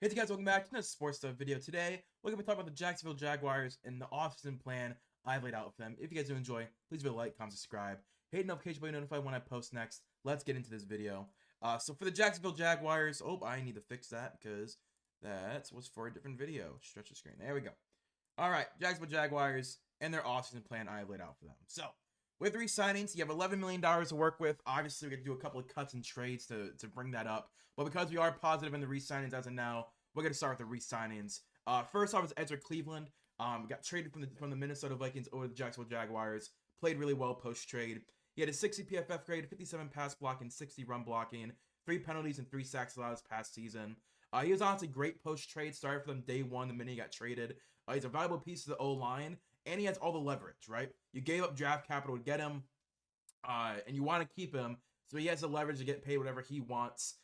Hey guys, welcome back to another sports stuff video. Today, we're going to be talking about the Jacksonville Jaguars and the offseason plan I've laid out for them. If you guys do enjoy, please give it a like, comment, subscribe, hit the notification bell to be notified when I post next. Let's get into this video. So for the Jacksonville Jaguars, I need to fix that because that was for a different video. Stretch the screen. There we go. All right, Jacksonville Jaguars and their offseason plan I've laid out for them. So with re-signings, you have $11 million to work with. Obviously, we're going to do a couple of cuts and trades to bring that up. But because we are positive in the re-signings as of now, we're going to start with the re-signings. First off is Ezra Cleveland. Got traded from the Minnesota Vikings over the Jacksonville Jaguars. Played really well post-trade. He had a 60 PFF grade, 57 pass blocking, 60 run blocking, 3 penalties, and 3 sacks allowed this past season. He was honestly great post-trade. Started for them day one the minute he got traded. He's a valuable piece of the O-line. And he has all the leverage, right? You gave up draft capital to get him, and you want to keep him, so he has the leverage to get paid whatever he wants.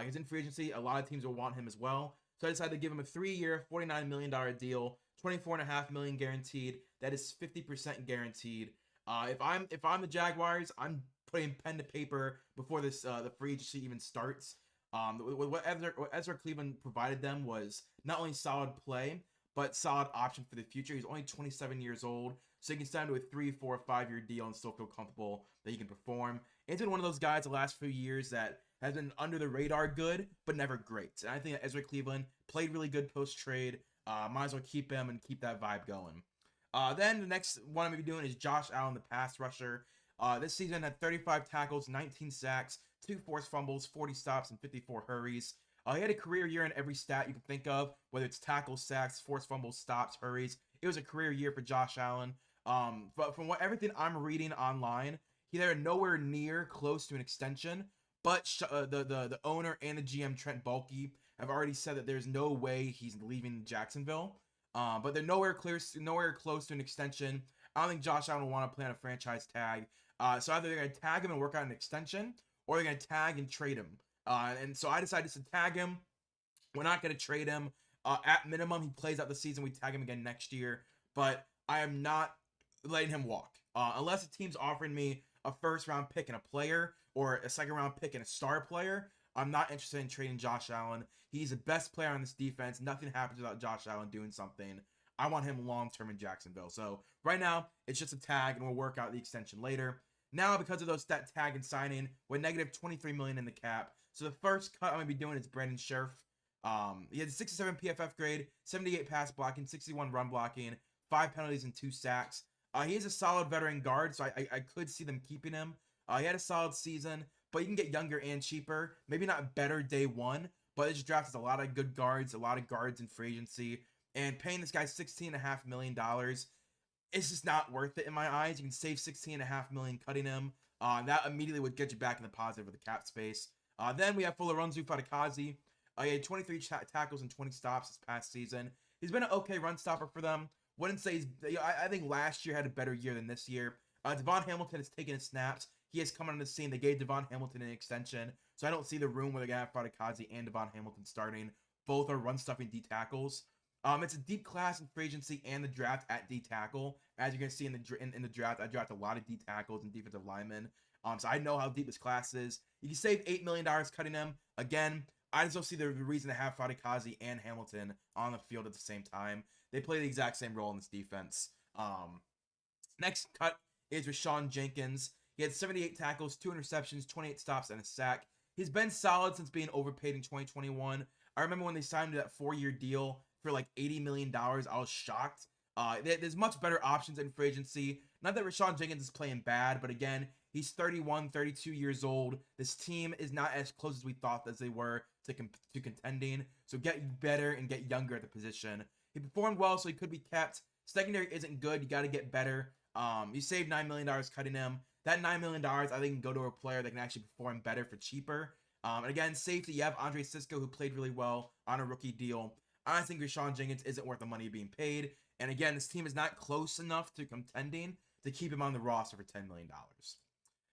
He's in free agency. A lot of teams will want him as well. So I decided to give him a 3-year, $49 million deal, $24.5 million guaranteed. That is 50% guaranteed. If I'm the Jaguars, I'm putting pen to paper before this the free agency even starts. What Ezra Cleveland provided them was not only solid play, but solid option for the future. He's only 27 years old, so he can sign to a 3, 4, 5-year deal and still feel comfortable that he can perform. He's been one of those guys the last few years that has been under the radar good, but never great. And I think that Ezra Cleveland played really good post-trade. Might as well keep him and keep that vibe going. Then the next one I'm going to be doing is Josh Allen, the pass rusher. This season had 35 tackles, 19 sacks, 2 forced fumbles, 40 stops, and 54 hurries. He had a career year in every stat you can think of, whether it's tackles, sacks, forced fumbles, stops, hurries. It was a career year for Josh Allen. But from everything I'm reading online, they're nowhere near close to an extension. But the owner and the GM, Trent Baalke, have already said that there's no way he's leaving Jacksonville. But they're nowhere close to an extension. I don't think Josh Allen will want to play on a franchise tag. So either they're going to tag him and work out an extension, or they're going to tag and trade him. And so I decided to tag him. We're not going to trade him. At minimum, he plays out the season. We tag him again next year. But I am not letting him walk. Unless a team's offering me a first-round pick and a player, or a second-round pick and a star player, I'm not interested in trading Josh Allen. He's the best player on this defense. Nothing happens without Josh Allen doing something. I want him long-term in Jacksonville. So right now, it's just a tag, and we'll work out the extension later. Now, because of those that tag and signing, we're negative $23 million in the cap. So the first cut I'm going to be doing is Brandon Scherff. He had a 67 PFF grade, 78 pass blocking, 61 run blocking, 5 penalties, and 2 sacks. He is a solid veteran guard, so I could see them keeping him. He had a solid season, but you can get younger and cheaper. Maybe not better day one, but this draft has a lot of good guards, a lot of guards in free agency. And paying this guy $16.5 million, it's just not worth it in my eyes. You can save $16.5 million cutting him. That immediately would get you back in the positive with the cap space. Then we have Fularunzu Fadakazi. He had 23 tackles and 20 stops this past season. He's been an okay run stopper for them. Wouldn't say I think last year had a better year than this year. Devon Hamilton has taken his snaps. He has come on the scene. They gave Devon Hamilton an extension, so I don't see the room where they're going to have Fadakazi and Devon Hamilton starting. Both are run-stuffing D tackles. It's a deep class in free agency and the draft at D tackle. As you can see in the draft, I draft a lot of D tackles and defensive linemen. So I know how deep this class is. You can save $8 million cutting them. Again, I just don't see the reason to have Fadakazi and Hamilton on the field at the same time. They play the exact same role in this defense. Next cut is Rashawn Jenkins. He had 78 tackles, 2 interceptions, 28 stops, and a sack. He's been solid since being overpaid in 2021. I remember when they signed him to that 4-year deal for like $80 million. I was shocked. There's much better options in free agency. Not that Rashawn Jenkins is playing bad, but again, he's 31, 32 years old. This team is not as close as we thought as they were to contending. So get better and get younger at the position. He performed well, so he could be kept. Secondary isn't good. You got to get better. You saved $9 million cutting him. That $9 million, I think, can go to a player that can actually perform better for cheaper. And again, safety, you have Andre Cisco, who played really well on a rookie deal. I think Rashawn Jenkins isn't worth the money being paid. And again, this team is not close enough to contending to keep him on the roster for $10 million.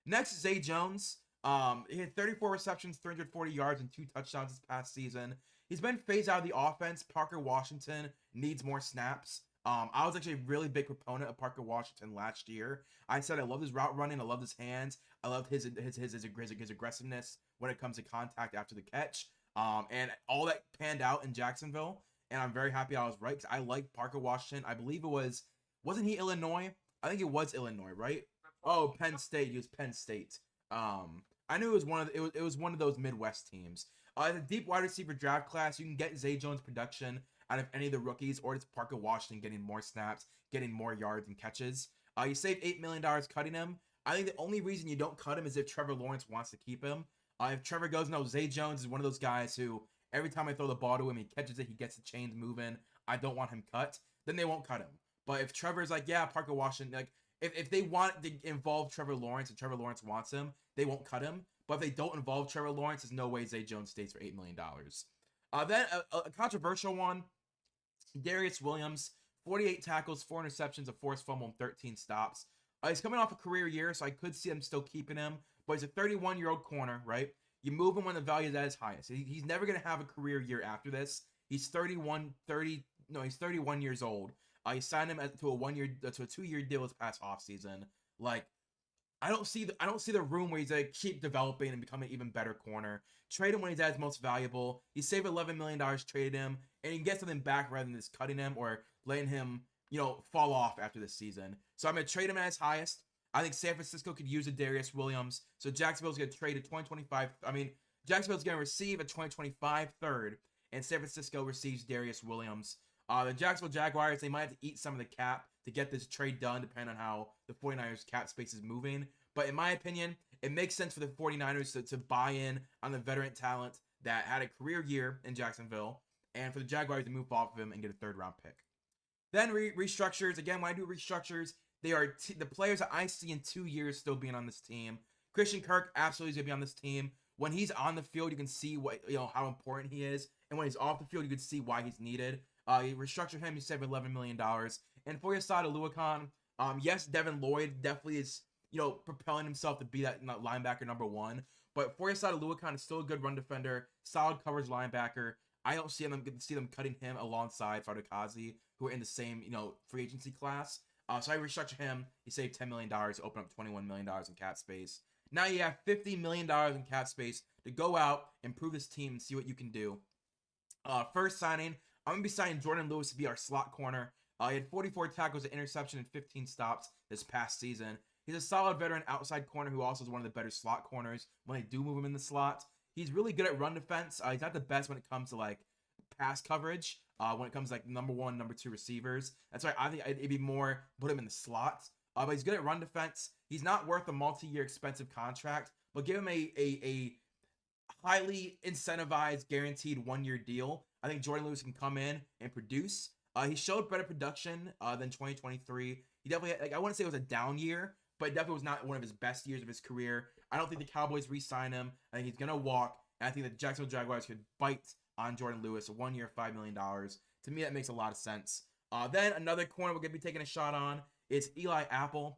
Next is Zay Jones. He had 34 receptions, 340 yards, and 2 touchdowns this past season. He's been phased out of the offense. Parker Washington needs more snaps. I was actually a really big proponent of Parker Washington last year. I said I love his route running, I love his hands, I love his aggressiveness when it comes to contact after the catch. And all that panned out in Jacksonville, and I'm very happy I was right because I like Parker Washington. I believe it wasn't he Illinois? I think it was Illinois, right? Oh, Penn State. He was Penn State. I knew it was it was one of those Midwest teams. The deep wide receiver draft class, you can get Zay Jones production out of any of the rookies, or it's Parker Washington getting more snaps, getting more yards and catches. You save $8 million cutting him. I think the only reason you don't cut him is if Trevor Lawrence wants to keep him. If Trevor goes, no, Zay Jones is one of those guys who every time I throw the ball to him, he catches it, he gets the chains moving. I don't want him cut. Then they won't cut him. But if Trevor's like, yeah, Parker Washington, like if they want to involve Trevor Lawrence and Trevor Lawrence wants him, they won't cut him. But if they don't involve Trevor Lawrence, there's no way Zay Jones stays for $8 million. Then a controversial one, Darius Williams, 48 tackles, 4 interceptions, a forced fumble, and 13 stops. He's coming off a career year, so I could see them still keeping him. But he's a 31-year-old corner, right? You move him when the value is at his highest. He's never going to have a career year after this. He's 31 years old. You signed him to a 2-year deal this past offseason. Like, I don't see the room where he's gonna keep developing and becoming an even better corner. Trade him when he's at his most valuable. You save $11 million, traded him, and you can get something back rather than just cutting him or letting him, fall off after this season. So I'm gonna trade him at his highest. I think San Francisco could use a Darius Williams. So Jacksonville's gonna trade a 2025. Jacksonville's gonna receive a 2025 third, and San Francisco receives Darius Williams. The Jacksonville Jaguars, they might have to eat some of the cap to get this trade done, depending on how the 49ers cap space is moving. But in my opinion, it makes sense for the 49ers to buy in on the veteran talent that had a career year in Jacksonville, and for the Jaguars to move off of him and get a third-round pick. Then restructures. Again, when I do restructures, they are the players that I see in 2 years still being on this team. Christian Kirk absolutely is going to be on this team. When he's on the field, you can see how important he is. And when he's off the field, you can see why he's needed. You restructure him, you save $11 million. And for your side of Luakon, yes, Devin Lloyd definitely is, propelling himself to be that linebacker number 1. But for your side of Luakon is still a good run defender, solid coverage linebacker. I don't see them cutting him alongside Fadukazi, who are in the same, free agency class. So I restructure him. You save $10 million, open up $21 million in cap space. Now you have $50 million in cap space to go out, improve this team, and see what you can do. First signing, I'm going to be signing Jordan Lewis to be our slot corner. He had 44 tackles, an interception, and 15 stops this past season. He's a solid veteran outside corner who also is one of the better slot corners when they do move him in the slot. He's really good at run defense. He's not the best when it comes to pass coverage. When it comes to number 1, number 2 receivers. That's why I think it'd be more put him in the slot. But he's good at run defense. He's not worth a multi-year expensive contract, but give him a highly incentivized, guaranteed 1-year deal. I think Jordan Lewis can come in and produce. He showed better production than 2023. He definitely had, I wouldn't say it was a down year, but it definitely was not one of his best years of his career. I don't think the Cowboys re-sign him. I think he's gonna walk. And I think the Jacksonville Jaguars could bite on Jordan Lewis, a 1 year, $5 million. To me, that makes a lot of sense. Then another corner we're gonna be taking a shot on is Eli Apple.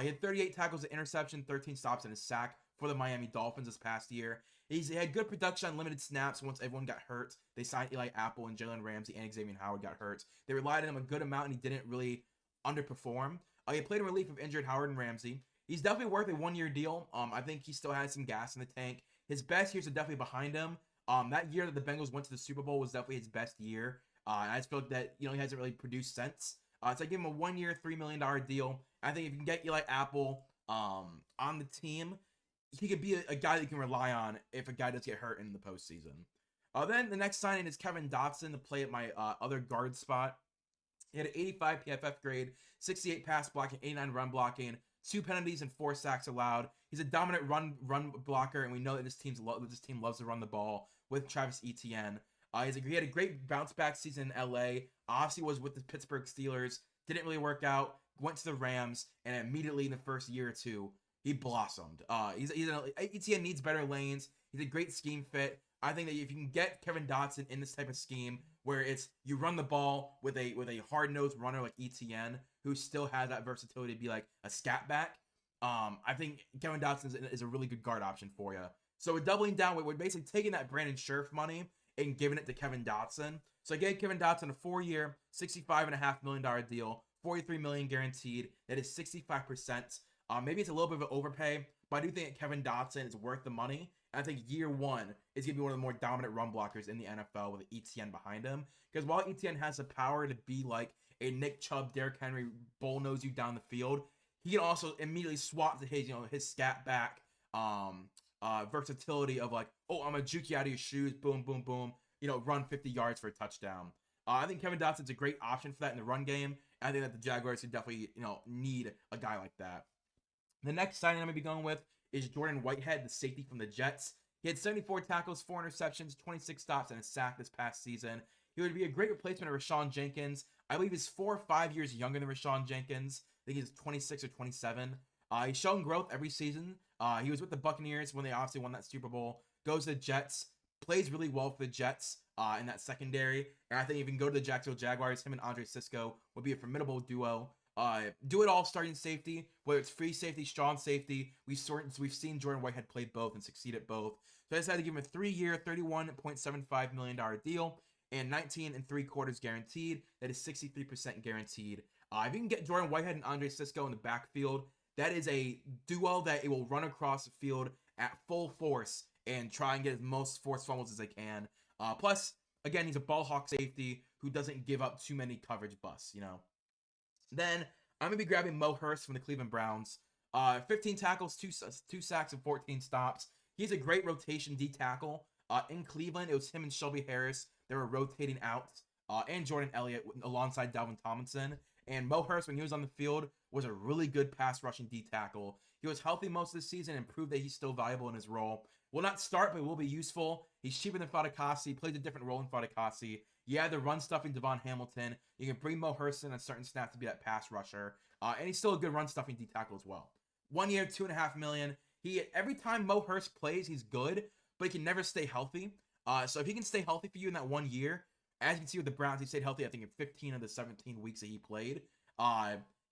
He had 38 tackles, an interception, 13 stops, and a sack for the Miami Dolphins this past year. He had good production on limited snaps once everyone got hurt. They signed Eli Apple and Jalen Ramsey and Xavier Howard got hurt. They relied on him a good amount, and he didn't really underperform. He played in relief of injured Howard and Ramsey. He's definitely worth a 1-year deal. I think he still has some gas in the tank. His best years are definitely behind him. That year that the Bengals went to the Super Bowl was definitely his best year. I just feel like that he hasn't really produced since. So I give him a 1 year, $3 million deal. I think if you can get Eli Apple on the team, he could be a guy that you can rely on if a guy does get hurt in the postseason. Then the next signing is Kevin Dotson to play at my other guard spot. He had an 85 PFF grade, 68 pass blocking, 89 run blocking, 2 penalties and 4 sacks allowed. He's a dominant run blocker, and we know that this team loves to run the ball with Travis Etienne. He had a great bounce back season in LA. Obviously was with the Pittsburgh Steelers. Didn't really work out. Went to the Rams, and immediately in the first year or two, he blossomed. Etienne needs better lanes. He's a great scheme fit. I think that if you can get Kevin Dotson in this type of scheme where it's you run the ball with a hard-nosed runner like Etienne who still has that versatility to be like a scat back, I think Kevin Dotson is a really good guard option for you. So we're doubling down. We're basically taking that Brandon Scherff money and giving it to Kevin Dotson. So I gave Kevin Dotson a 4-year, $65.5 million deal, $43 million guaranteed. That is 65%. Maybe it's a little bit of an overpay, but I do think that Kevin Dotson is worth the money. And I think year one is going to be one of the more dominant run blockers in the NFL with ETN behind him. Because while ETN has the power to be like a Nick Chubb, Derrick Henry, bullnose you down the field, he can also immediately swap to his, his scat back versatility of like, oh, I'm gonna juke you out of your shoes, boom, boom, boom, run 50 yards for a touchdown. I think Kevin Dotson's a great option for that in the run game. I think that the Jaguars could definitely, need a guy like that. The next signing I'm going to be going with is Jordan Whitehead, the safety from the Jets. He had 74 tackles, 4 interceptions, 26 stops, and a sack this past season. He would be a great replacement of Rashawn Jenkins. I believe he's 4 or 5 years younger than Rashawn Jenkins. I think he's 26 or 27. He's shown growth every season. He was with the Buccaneers when they obviously won that Super Bowl. Goes to the Jets, plays really well for the Jets in that secondary. And I think if you can go to the Jacksonville Jaguars, him and Andre Cisco would be a formidable duo. Do it all starting safety, whether it's free safety, strong safety. We've seen Jordan Whitehead play both and succeed at both. So I decided to give him a 3-year, $31.75 million deal and 19.75 guaranteed. That is 63% guaranteed. If you can get Jordan Whitehead and Andre Cisco in the backfield, that is a duo that it will run across the field at full force and try and get as most forced fumbles as they can. Plus, again, he's a ball hawk safety who doesn't give up too many coverage busts, Then I'm going to be grabbing Mo Hurst from the Cleveland Browns. 15 tackles, 2 sacks, and 14 stops. He's a great rotation D tackle. In Cleveland, it was him and Shelby Harris. They were rotating out. And Jordan Elliott alongside Dalvin Tomlinson. And Mo Hurst, when he was on the field, was a really good pass rushing D tackle. He was healthy most of the season and proved that he's still valuable in his role. Will not start, but will be useful. He's cheaper than Fadakasi. Plays a different role in Fadakasi. Yeah, the run stuffing Devon Hamilton. You can bring Mo Hurst in a certain snap to be that pass rusher. And he's still a good run stuffing D tackle as well. 1 year, $2.5 million. Every time Mo Hurst plays, he's good, but he can never stay healthy. So if he can stay healthy for you in that 1 year, as you can see with the Browns, he stayed healthy, I think, in 15 of the 17 weeks that he played.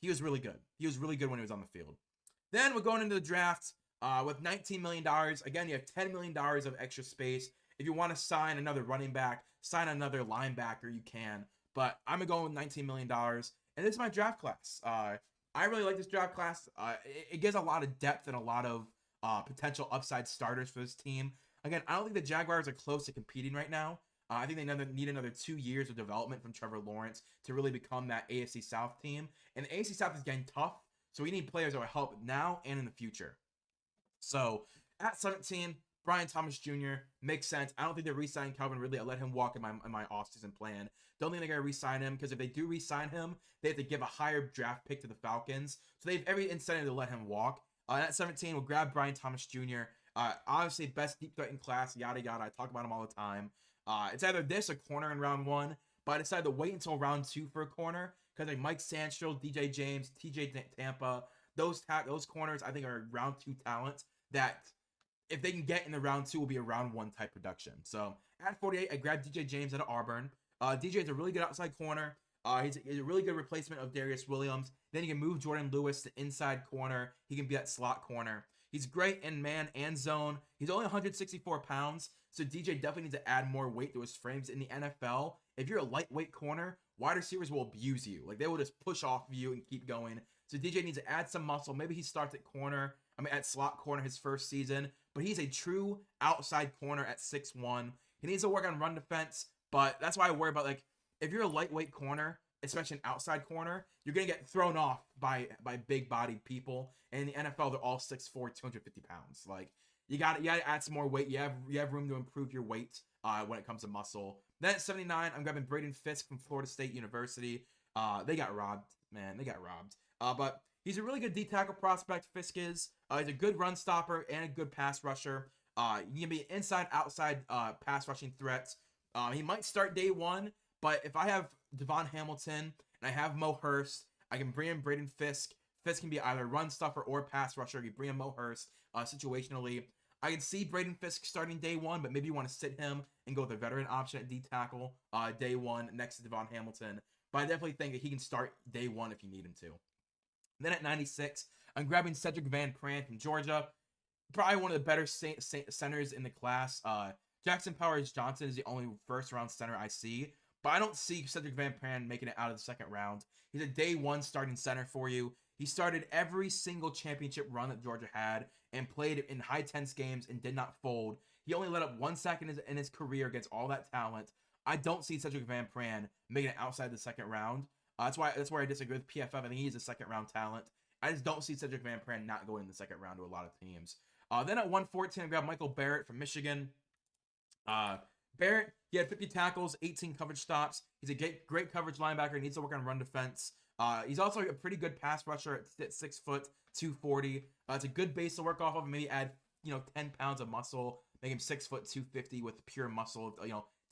He was really good. He was really good when he was on the field. Then we're going into the draft with $19 million. Again, you have $10 million of extra space. If you want to sign another running back, sign another linebacker, you can. But I'm going to go with $19 million. And this is my draft class. I really like this draft class. It gives a lot of depth and a lot of potential upside starters for this team. Again, I don't think the Jaguars are close to competing right now. I think they need another 2 years of development from Trevor Lawrence to really become that AFC South team. And the AFC South is getting tough, so we need players that will help now and in the future. So at 17, Brian Thomas Jr. makes sense. I don't think they're re-signing Calvin Ridley. I let him walk in my offseason plan. Don't think they're going to re-sign him, because if they do re-sign him, they have to give a higher draft pick to the Falcons. So they have every incentive to let him walk. At 17, we'll grab Brian Thomas Jr. Obviously, best deep threat in class, yada, yada. I talk about him all the time. It's either this or corner in round 1, but I decided to wait until round 2 for a corner, because like Mike Sandstrom, DJ James, TJ Tampa, those corners I think are round 2 talents that if they can get in the round 2 will be a round 1 type production. So at 48, I grabbed DJ James out of Auburn. DJ is a really good outside corner. He's a really good replacement of Darius Williams. Then you can move Jordan Lewis to inside corner. He can be at slot corner. He's great in man and zone. He's only 164 pounds, so DJ definitely needs to add more weight to his frames. In the NFL, if you're a lightweight corner, wide receivers will abuse you. Like, they will just push off of you and keep going. So DJ needs to add some muscle. Maybe he starts at slot corner his first season, but he's a true outside corner at 6'1". He needs to work on run defense, but that's why I worry about, like, if you're a lightweight corner, especially an outside corner, you're going to get thrown off by big-bodied people. And in the NFL, they're all 6'4", 250 pounds. Like, you got to add some more weight. You have room to improve your weight when it comes to muscle. Then at 79, I'm grabbing Braden Fisk from Florida State University. They got robbed, man. They got robbed. But he's a really good D-tackle prospect, Fisk is. He's a good run stopper and a good pass rusher. He can be inside, outside pass rushing threats. He might start day 1, but if I have Devon Hamilton and I have Mo Hurst, I can bring in Braden Fisk. Fisk can be either run stuffer or pass rusher. You bring in Mo Hurst situationally. I can see Braden Fisk starting day 1, but maybe you want to sit him and go with a veteran option at D-tackle day 1 next to Devon Hamilton. But I definitely think that he can start day 1 if you need him to. Then at 96, I'm grabbing Cedric Van Pran from Georgia. Probably one of the better centers in the class. Jackson Powers Johnson is the only first-round center I see. But I don't see Cedric Van Pran making it out of the second round. He's a day 1 starting center for you. He started every single championship run that Georgia had and played in high tense games and did not fold. He only let up 1 sack in his career against all that talent. I don't see Cedric Van Pran making it outside the second round. That's where I disagree with PFF. I think he's a second round talent. I just don't see Cedric Van Pran not going in the second round to a lot of teams. Then at 114, I grabbed Michael Barrett from Michigan. Barrett, he had 50 tackles, 18 coverage stops. He's a great coverage linebacker. He needs to work on run defense. He's also a pretty good pass rusher at 6 foot, 240. It's a good base to work off of. Maybe add 10 pounds of muscle, make him 6 foot, 250 with pure muscle.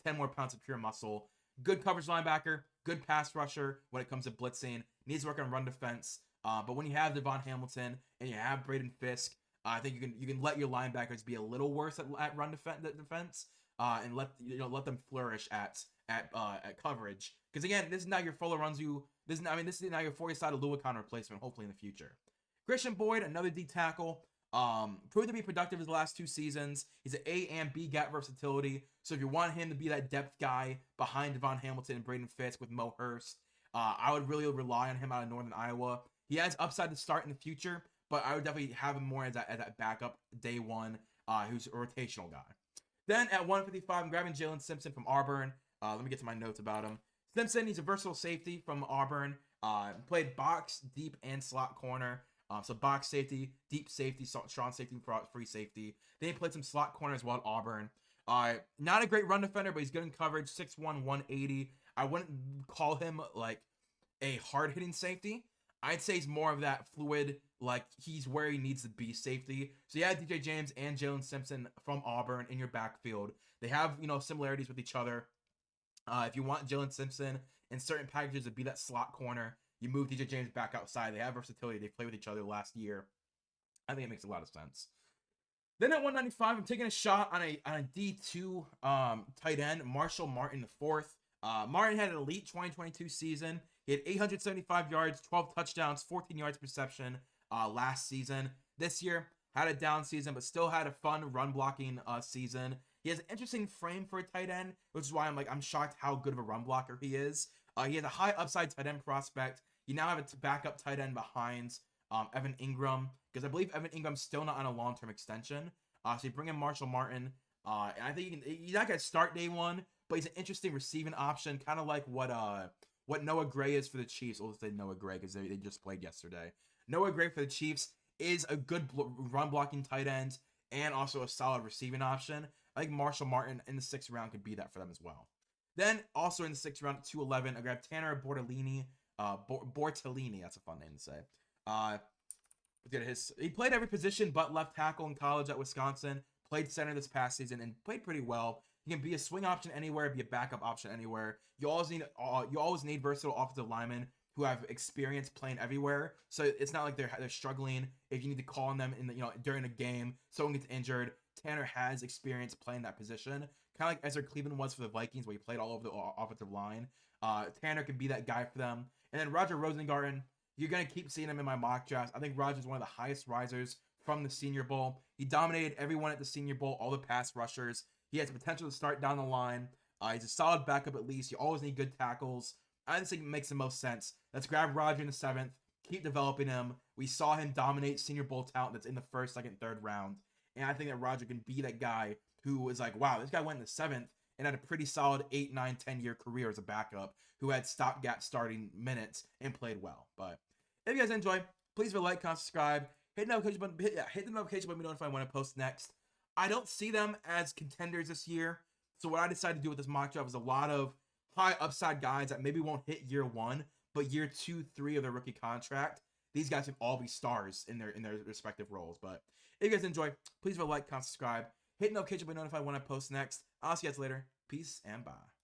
10 more pounds of pure muscle. Good coverage linebacker, good pass rusher when it comes to blitzing. Needs to work on run defense. But when you have Devon Hamilton and you have Braden Fisk, I think you can let your linebackers be a little worse at run defense, and let them flourish at coverage. Because again, this is now your Fuller runs you. This is now your 40-sided Luakon replacement. Hopefully in the future. Christian Boyd, another D tackle. Proved to be productive his last 2 seasons. He's an A and B gap versatility. So if you want him to be that depth guy behind Devon Hamilton and Braden Fisk with Mo Hurst, I would really rely on him out of Northern Iowa. He has upside to start in the future, but I would definitely have him more as that backup day one, who's a rotational guy. Then at 155, I'm grabbing Jalen Simpson from Auburn. Let me get to my notes about him. Simpson, he's a versatile safety from Auburn. Played box, deep, and slot corner. So box safety, deep safety, strong safety, free safety. Then he played some slot corner as well at Auburn. Not a great run defender, but he's good in coverage, 6'1", 180. I wouldn't call him like a hard-hitting safety. I'd say he's more of that fluid, like he's where he needs to be safety. So yeah, DJ James and Jalen Simpson from Auburn in your backfield. They have, similarities with each other. If you want Jalen Simpson in certain packages to be that slot corner, you move DJ James back outside. They have versatility. They played with each other last year. I think it makes a lot of sense. Then at 195, I'm taking a shot on a D2 tight end, Marshall Martin IV. Martin had an elite 2022 season. He had 875 yards, 12 touchdowns, 14 yards per reception last season. This year, had a down season, but still had a fun run blocking season. He has an interesting frame for a tight end, which is why I'm shocked how good of a run blocker he is. He has a high upside tight end prospect. You now have a backup tight end behind Evan Ingram, because I believe Evan Ingram's still not on a long-term extension. So you bring in Marshall Martin. And I think he's not going to start day one, but he's an interesting receiving option, kind of like what Noah Gray is for the Chiefs. We'll say Noah Gray because they just played yesterday. Noah Gray for the Chiefs is a good run-blocking tight end and also a solid receiving option. I think Marshall Martin in the 6th round could be that for them as well. Then, also in the 6th round, 211, I grabbed Tanner Bortolini. Bortolini, that's a fun name to say. He played every position but left tackle in college at Wisconsin. Played center this past season and played pretty well. He can be a swing option anywhere, be a backup option anywhere. You always need versatile offensive linemen who have experience playing everywhere. So it's not like they're struggling if you need to call on them during a game. Someone gets injured. Tanner has experience playing that position, kind of like Ezra Cleveland was for the Vikings, where he played all over the offensive line. Tanner can be that guy for them. And then Roger Rosengarten, you're going to keep seeing him in my mock drafts. I think Roger's one of the highest risers from the Senior Bowl. He dominated everyone at the Senior Bowl, all the pass rushers. He has the potential to start down the line. He's a solid backup at least. You always need good tackles. I just think it makes the most sense. Let's grab Roger in the 7th. Keep developing him. We saw him dominate Senior Bowl talent that's in the 1st, 2nd, 3rd round. And I think that Roger can be that guy who is like, wow, this guy went in the 7th and had a pretty solid 8, 9, 10-year career as a backup who had stopgap starting minutes and played well. But if you guys enjoy, please leave a like, comment, subscribe. Hit the notification button. Hit the notification button to be notified when I post next. I don't see them as contenders this year. So what I decided to do with this mock draft is a lot of high upside guys that maybe won't hit year 1, but year 2, 3 of their rookie contract. These guys can all be stars in their respective roles. But if you guys enjoy, please leave a like, comment, subscribe. Hit the notification button to be notified when I post next. I'll see you guys later. Peace and bye.